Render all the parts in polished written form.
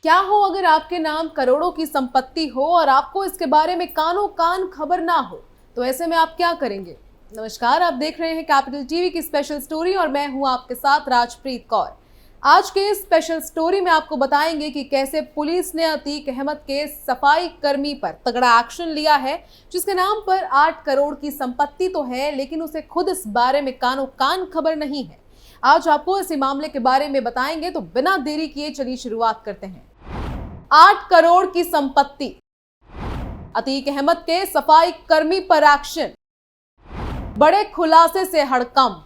क्या हो अगर आपके नाम करोड़ों की संपत्ति हो और आपको इसके बारे में कानो कान खबर ना हो, तो ऐसे में आप क्या करेंगे। नमस्कार, आप देख रहे हैं कैपिटल टीवी की स्पेशल स्टोरी और मैं हूं आपके साथ राजप्रीत कौर। आज के इस स्पेशल स्टोरी में आपको बताएंगे कि कैसे पुलिस ने अतीक अहमद के सफाई कर्मी पर तगड़ा एक्शन लिया है, जिसके नाम पर 8 करोड़ की संपत्ति तो है, लेकिन उसे खुद इस बारे में कानो कान खबर नहीं है। आज आपको इसी मामले के बारे में बताएंगे, तो बिना देरी किए चलिए शुरुआत करते हैं। 8 करोड़ की संपत्ति, अतीक अहमद के सफाई कर्मी पर एक्शन, बड़े खुलासे से हड़कंप।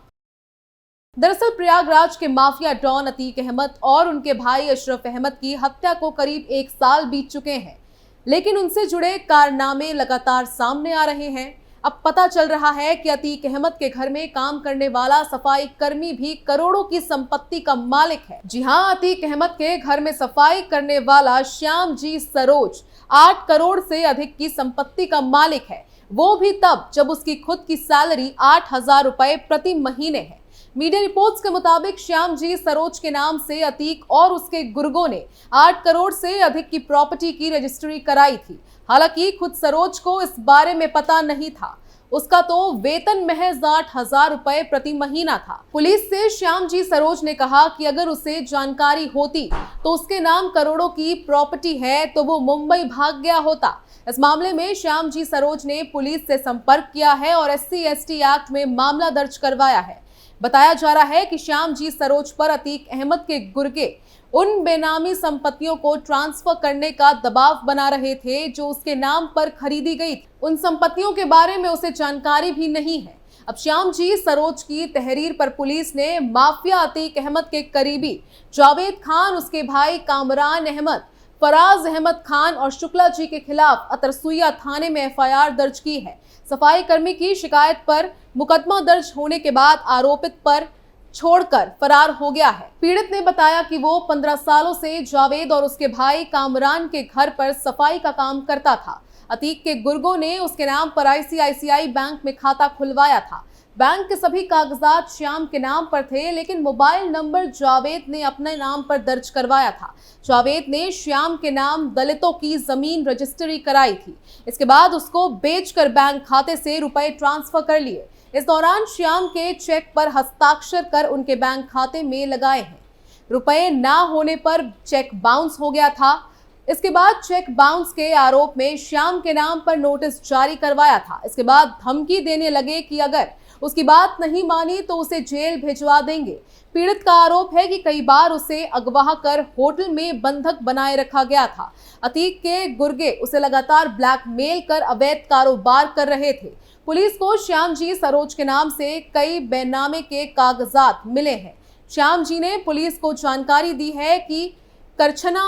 दरअसल प्रयागराज के माफिया डॉन अतीक अहमद और उनके भाई अशरफ अहमद की हत्या को करीब 1 साल बीत चुके हैं, लेकिन उनसे जुड़े कारनामे लगातार सामने आ रहे हैं। अब पता चल रहा है कि अतीक अहमद के घर में काम करने वाला सफाई कर्मी भी करोड़ों की संपत्ति का मालिक है। जी हां, अतीक अहमद के घर में सफाई करने वाला श्याम जी सरोज 8 करोड़ से अधिक की संपत्ति का मालिक है, वो भी तब जब उसकी खुद की सैलरी 8,000 रुपए प्रति महीने है। मीडिया रिपोर्ट्स के मुताबिक श्याम जी सरोज के नाम से अतीक और उसके गुर्गों ने 8 करोड़ से अधिक की प्रॉपर्टी की रजिस्ट्री कराई थी। हालांकि खुद सरोज को इस बारे में पता नहीं था। उसका तो वेतन महज 8,000 रुपए प्रति महीना था। पुलिस से श्याम जी सरोज ने कहा कि अगर उसे जानकारी होती तो उसके नाम करोड़ों की प्रॉपर्टी है तो वो मुंबई भाग गया होता। इस मामले में श्याम जी सरोज ने पुलिस से संपर्क किया है और SC/ST एक्ट में मामला दर्ज करवाया है। बताया जा रहा है कि श्याम जी सरोज पर अतीक अहमद के गुर्गे उन बेनामी संपत्तियों को ट्रांसफर करने का दबाव बना रहे थे जो उसके नाम पर खरीदी गई थी। उन संपत्तियों के बारे में उसे जानकारी भी नहीं है। अब श्याम जी सरोज की तहरीर पर पुलिस ने माफिया अतीक अहमद के करीबी जावेद खान, उसके भाई कामरान अहमद, फराज अहमद खान और शुक्ला जी के खिलाफ अतरसुइया थाने में FIR दर्ज की है। सफाई कर्मी की शिकायत पर मुकदमा दर्ज होने के बाद आरोपित पर छोड़कर फरार हो गया है। पीड़ित ने बताया कि वो 15 सालों से जावेद और उसके भाई कामरान के घर पर सफाई का काम करता था। अतीक के गुर्गों ने उसके नाम पर ICICI बैंक में खाता खुलवाया था। बैंक के सभी कागजात श्याम के नाम पर थे, लेकिन मोबाइल नंबर जावेद ने अपने नाम पर दर्ज करवाया था। जावेद ने श्याम के नाम दलितों की जमीन रजिस्ट्री कराई थी। इसके बाद उसको बेचकर बैंक खाते से रुपए ट्रांसफर कर लिए। इस दौरान श्याम के चेक पर हस्ताक्षर कर उनके बैंक खाते में लगाए हैं। रुपए ना होने पर चेक बाउंस हो गया था। इसके बाद चेक बाउंस के आरोप में श्याम के नाम पर नोटिस जारी करवाया था। इसके बाद धमकी देने लगे कि अगर उसकी बात नहीं मानी तो उसे जेल भिजवा देंगे। पीड़ित का आरोप है कि कई बार उसे अगवा कर होटल में बंधक बनाए रखा गया था। अतीक के गुर्गे उसे लगातार ब्लैकमेल कर अवैध कारोबार कर रहे थे। पुलिस को श्याम जी सरोज के नाम से कई बेनामे के कागजात मिले हैं। श्याम जी ने पुलिस को जानकारी दी है कि करछना,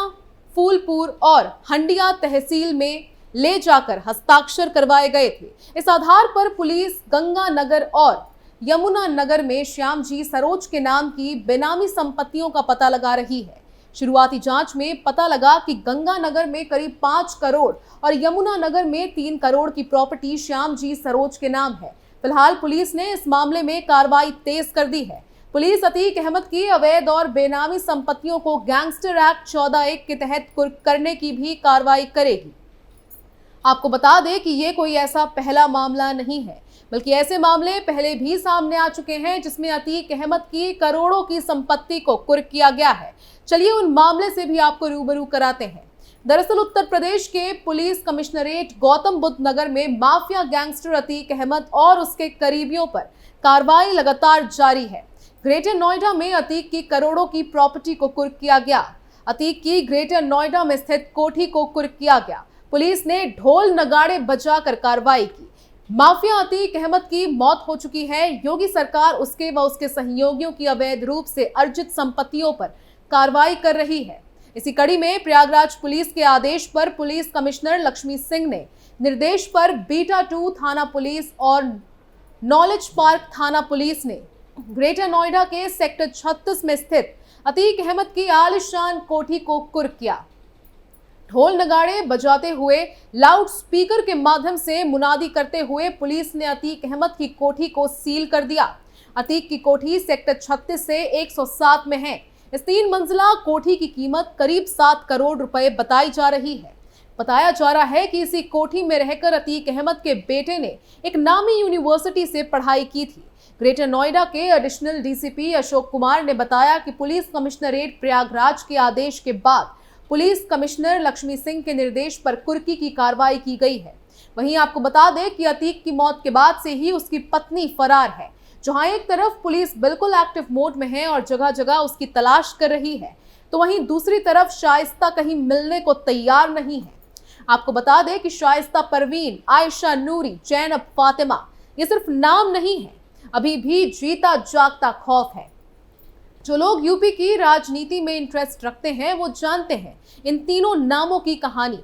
फूलपुर और हंडिया तहसील में ले जाकर हस्ताक्षर करवाए गए थे। इस आधार पर पुलिस गंगानगर और यमुना नगर में श्याम जी सरोज के नाम की बेनामी संपत्तियों का पता लगा रही है। शुरुआती जांच में पता लगा कि गंगानगर में करीब 5 करोड़ और यमुना नगर में 3 करोड़ की प्रॉपर्टी श्याम जी सरोज के नाम है। फिलहाल पुलिस ने इस मामले में कार्रवाई तेज कर दी है। पुलिस अतीक अहमद की अवैध और बेनामी संपत्तियों को गैंगस्टर एक्ट 14(1) के तहत कुर्क करने की भी कार्रवाई करेगी। आपको बता दें कि ये कोई ऐसा पहला मामला नहीं है, बल्कि ऐसे मामले पहले भी सामने आ चुके हैं जिसमें अतीक अहमद की करोड़ों की संपत्ति को कुर्क किया गया है। चलिए उन मामले से भी आपको रूबरू कराते हैं। दरअसल उत्तर प्रदेश के पुलिस कमिश्नरेट गौतम बुद्ध नगर में माफिया गैंगस्टर अतीक अहमद और उसके करीबियों पर कार्रवाई लगातार जारी है। ग्रेटर नोएडा में अतीक की करोड़ों की प्रॉपर्टी को कुर्क किया गया। अतीक की ग्रेटर नोएडा में स्थित कोठी को कुर्क किया गया। पुलिस ने ढोल नगाड़े बजाकर कार्रवाई की। माफिया अतीक अहमद की मौत हो चुकी है। योगी सरकार उसके व उसके सहयोगियों की अवैध रूप से अर्जित संपत्तियों पर कार्रवाई कर रही है। इसी कड़ी में प्रयागराज पुलिस के आदेश पर पुलिस कमिश्नर लक्ष्मी सिंह ने निर्देश पर बीटा 2 थाना पुलिस और नॉलेज पार्क थाना पुलिस ने ग्रेटर नोएडा के सेक्टर 36 में स्थित अतीक अहमद की आलिशान कोठी को कुर्क किया। ढोल नगाड़े बजाते हुए लाउड स्पीकर के माध्यम से मुनादी करते हुए पुलिस ने अतीक अहमद की कोठी को सील कर दिया। अतीक की कोठी सेक्टर 36 से 107 में है। इस 3 मंजिला कोठी की कीमत करीब 7 करोड़ रुपए बताई जा रही है। बताया जा रहा है कि इसी कोठी में रहकर अतीक अहमद के बेटे ने एक नामी यूनिवर्सिटी से पढ़ाई की थी। ग्रेटर नोएडा के एडिशनल डीसीपी अशोक कुमार ने बताया कि पुलिस कमिश्नरेट प्रयागराज के आदेश के बाद पुलिस कमिश्नर लक्ष्मी सिंह के निर्देश पर कुर्की की कार्रवाई की गई है। वहीं आपको बता दें कि अतीक की मौत के बाद से ही उसकी पत्नी फरार है। जहां एक तरफ पुलिस बिल्कुल एक्टिव मोड में है और जगह जगह उसकी तलाश कर रही है, तो वहीं दूसरी तरफ शाइस्ता कहीं मिलने को तैयार नहीं है। आपको बता दें कि शाइस्ता परवीन, आयशा नूरी, जैनब फातिमा ये सिर्फ नाम नहीं है, अभी भी जीता जागता खौफ है। जो लोग यूपी की राजनीति में इंटरेस्ट रखते हैं वो जानते हैं इन तीनों नामों की कहानी।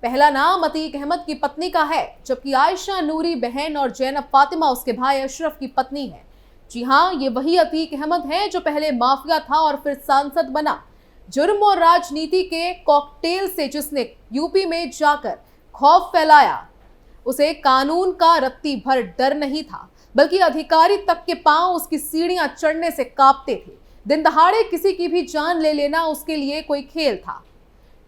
पहला नाम अतीक अहमद की पत्नी का है, जबकि आयशा नूरी बहन और जैनब फातिमा उसके भाई अशरफ की पत्नी है। जी हाँ, ये वही अतीक अहमद है जो पहले माफिया था और फिर सांसद बना। जुर्म और राजनीति के कॉकटेल से जिसने यूपी में जाकर खौफ फैलाया, उसे कानून का रत्ती भर डर नहीं था, बल्कि अधिकारी तक के पांव उसकी सीढ़ियां चढ़ने से कांपते थे। दिन दहाड़े किसी की भी जान ले लेना उसके लिए कोई खेल था।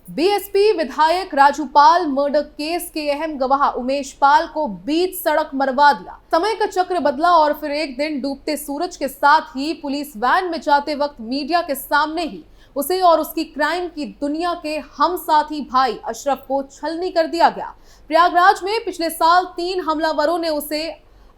बीएसपी विधायक राजू पाल मर्डर केस के अहम गवाह उमेश पाल को बीच सड़क मरवा दिया। समय का चक्र बदला और फिर एक दिन डूबते सूरज के साथ ही पुलिस वैन में जाते वक्त मीडिया के सामने ही उसे और उसकी क्राइम की दुनिया के हम साथी भाई अशरफ को छलनी कर दिया गया। प्रयागराज में पिछले साल 3 हमलावरों ने उसे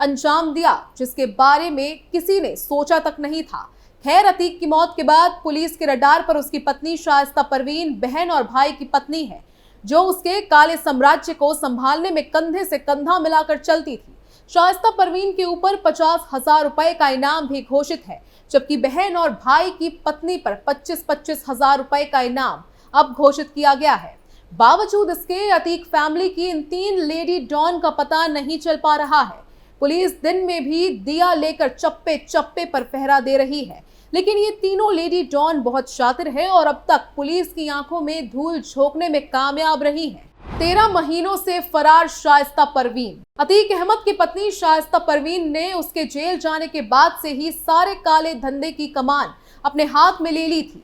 अंजाम दिया, जिसके बारे में किसी ने सोचा तक नहीं था। खैर, अतीक की मौत के बाद पुलिस के रडार पर उसकी पत्नी शाइस्ता परवीन बहन और भाई की पत्नी है, जो उसके काले साम्राज्य को संभालने में कंधे से कंधा मिलाकर चलती थी। शाइस्ता परवीन के ऊपर 50,000 रुपए का इनाम भी घोषित है, जबकि बहन और भाई की पत्नी पर 25-25 हजार रुपए का इनाम अब घोषित किया गया है। बावजूद इसके अतीक फैमिली की इन 3 लेडी डॉन का पता नहीं चल पा रहा है। पुलिस दिन में भी दिया लेकर चप्पे चप्पे पर पहरा दे रही है, लेकिन ये तीनों लेडी डॉन बहुत शातिर है और अब तक पुलिस की आंखों में धूल झोंकने में कामयाब रही है। 13 महीनों से फरार शाइस्ता परवीन। अतीक अहमद की पत्नी शाइस्ता परवीन ने उसके जेल जाने के बाद से ही सारे काले धंधे की कमान अपने हाथ में ले ली थी।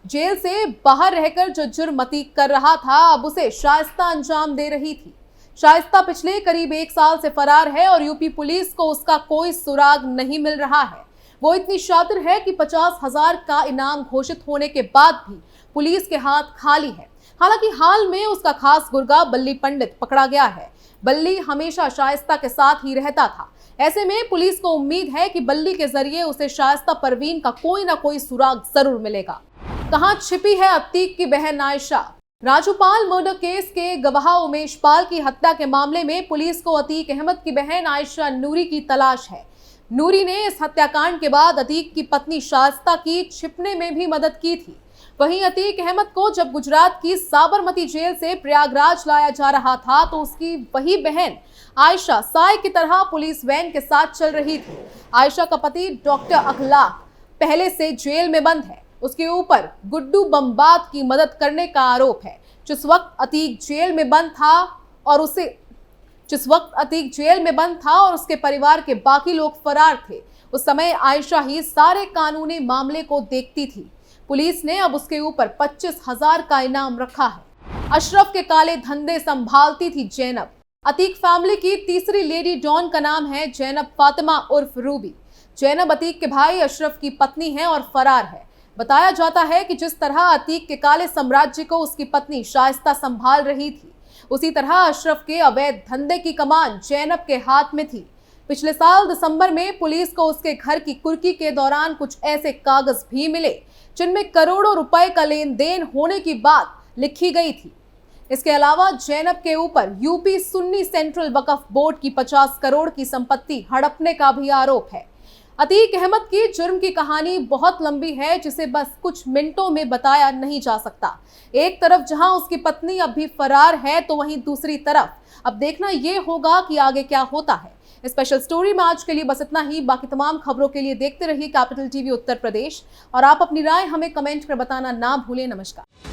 जेल से बाहर रहकर जो जुर्म अतीक कर रहा था, अब उसे शाइस्ता अंजाम दे रही थी। शाइस्ता पिछले करीब 1 साल से फरार है और यूपी पुलिस को उसका कोई सुराग नहीं मिल रहा है। वो इतनी शातिर है कि 50,000 का इनाम घोषित होने के बाद भी पुलिस के हाथ खाली है। हालांकि हाल में उसका खास गुर्गा बल्ली पंडित पकड़ा गया है। बल्ली हमेशा शाइस्ता के साथ ही रहता था। ऐसे में पुलिस को उम्मीद है कि बल्ली के जरिए उसे शाइस्ता परवीन का कोई ना कोई सुराग जरूर मिलेगा। कहां छिपी है अतीक की बहन आयशा? राजू पाल मर्डर केस के गवाह उमेश पाल की हत्या के मामले में पुलिस को अतीक अहमद की बहन आयशा नूरी की तलाश है। नूरी ने इस हत्याकांड के बाद अतीक की पत्नी शाइस्ता की छिपने में भी मदद की थी। वहीं अतीक अहमद को जब गुजरात की साबरमती जेल से प्रयागराज लाया जा रहा था, तो उसकी वही बहन आयशा साय की तरह पुलिस वैन के साथ चल रही थी। आयशा का पति डॉक्टर अखलाक पहले से जेल में बंद है। उसके ऊपर गुड्डू बम्बात की मदद करने का आरोप है। जिस वक्त अतीक जेल में बंद था और उसके परिवार के बाकी लोग फरार थे, उस समय आयशा ही सारे कानूनी मामले को देखती थी। पुलिस ने अब उसके ऊपर 25,000 का इनाम रखा है। अशरफ के काले धंधे संभालती थी जैनब। अतीक फैमिली की तीसरी लेडी डॉन का नाम है जैनब फातिमा उर्फ रूबी। जैनब अतीक के भाई अशरफ की पत्नी है और फरार है। बताया जाता है कि जिस तरह अतीक के काले साम्राज्य को उसकी पत्नी शाइस्ता संभाल रही थी, उसी तरह अशरफ के अवैध धंधे की कमान जैनब के हाथ में थी। पिछले साल दिसंबर में पुलिस को उसके घर की कुर्की के दौरान कुछ ऐसे कागज भी मिले जिनमें करोड़ों रुपए का लेन देन होने की बात लिखी गई थी। इसके अलावा जैनब के ऊपर यूपी सुन्नी सेंट्रल वक्फ बोर्ड की 50 करोड़ की संपत्ति हड़पने का भी आरोप है। अतीक अहमद की जुर्म की कहानी बहुत लंबी है, जिसे बस कुछ मिनटों में बताया नहीं जा सकता। एक तरफ जहां उसकी पत्नी अब भी फरार है, तो वहीं दूसरी तरफ अब देखना यह होगा कि आगे क्या होता है। स्पेशल स्टोरी में आज के लिए बस इतना ही। बाकी तमाम खबरों के लिए देखते रहिए कैपिटल टीवी उत्तर प्रदेश और आप अपनी राय हमें कमेंट कर बताना ना भूलें। नमस्कार।